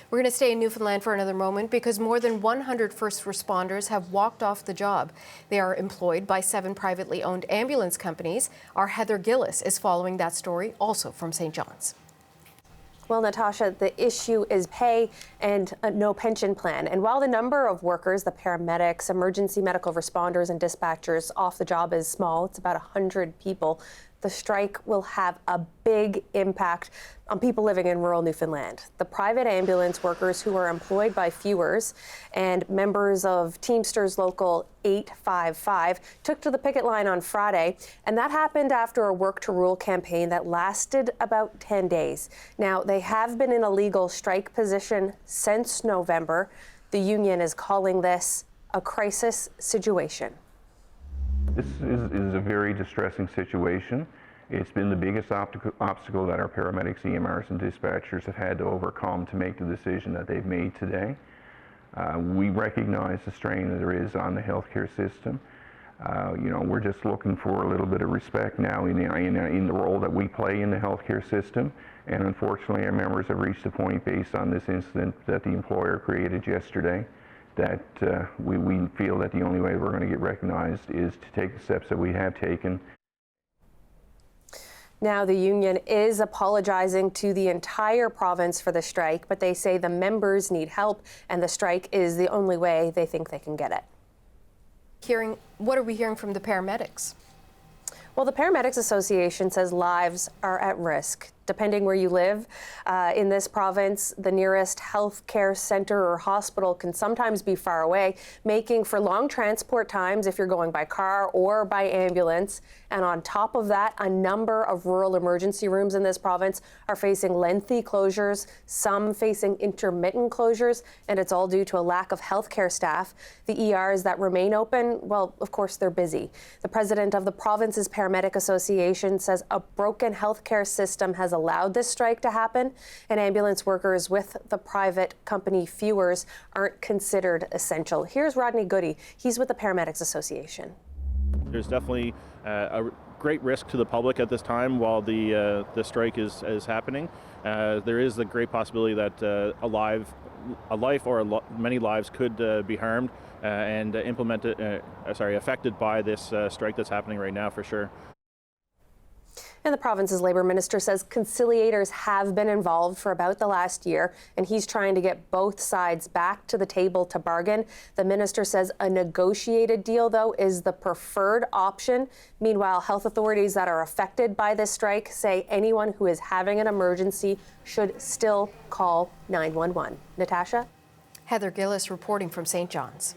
We're going to stay in Newfoundland for another moment because more than 100 first responders have walked off the job. They are employed by 7 privately owned ambulance companies. Our Heather Gillis is following that story, also from St. John's. Well, Natasha, the issue is pay and no pension plan. And while the number of workers, the paramedics, emergency medical responders and dispatchers off the job is small, it's about 100 people, the strike will have a big impact on people living in rural Newfoundland. The private ambulance workers who are employed by Fewers and members of Teamsters Local 855 took to the picket line on Friday, and that happened after a Work to Rule campaign that lasted about 10 days. Now, they have been in a legal strike position since November. The union is calling this a crisis situation. This is a very distressing situation. It's been the biggest obstacle that our paramedics, EMRs, and dispatchers have had to overcome to make the decision that they've made today. We recognize the strain that there is on the healthcare system. We're just looking for a little bit of respect now in the role that we play in the healthcare system. And unfortunately, our members have reached a point based on this incident that the employer created yesterday that we feel that the only way we're going to get recognized is to take the steps that we have taken. Now, the union is apologizing to the entire province for the strike, but they say the members need help and the strike is the only way they think they can get it. What are we hearing from the paramedics? Well, the Paramedics Association says lives are at risk. Depending where you live in this province, the nearest health care center or hospital can sometimes be far away, making for long transport times if you're going by car or by ambulance. And on top of that, a number of rural emergency rooms in this province are facing lengthy closures, some facing intermittent closures, and it's all due to a lack of healthcare staff. The ERs that remain open, well, of course, they're busy. The president of the province's Paramedic Association says a broken healthcare system has allowed this strike to happen, and ambulance workers with the private company Fewers aren't considered essential. Here's Rodney Goody. He's with the Paramedics Association. There's definitely a great risk to the public at this time while the strike is happening. There is a great possibility that many lives could be harmed and affected by this strike that's happening right now for sure. And the province's Labour Minister says conciliators have been involved for about the last year, and he's trying to get both sides back to the table to bargain. The minister says a negotiated deal, though, is the preferred option. Meanwhile, health authorities that are affected by this strike say anyone who is having an emergency should still call 911. Natasha? Heather Gillis reporting from St. John's.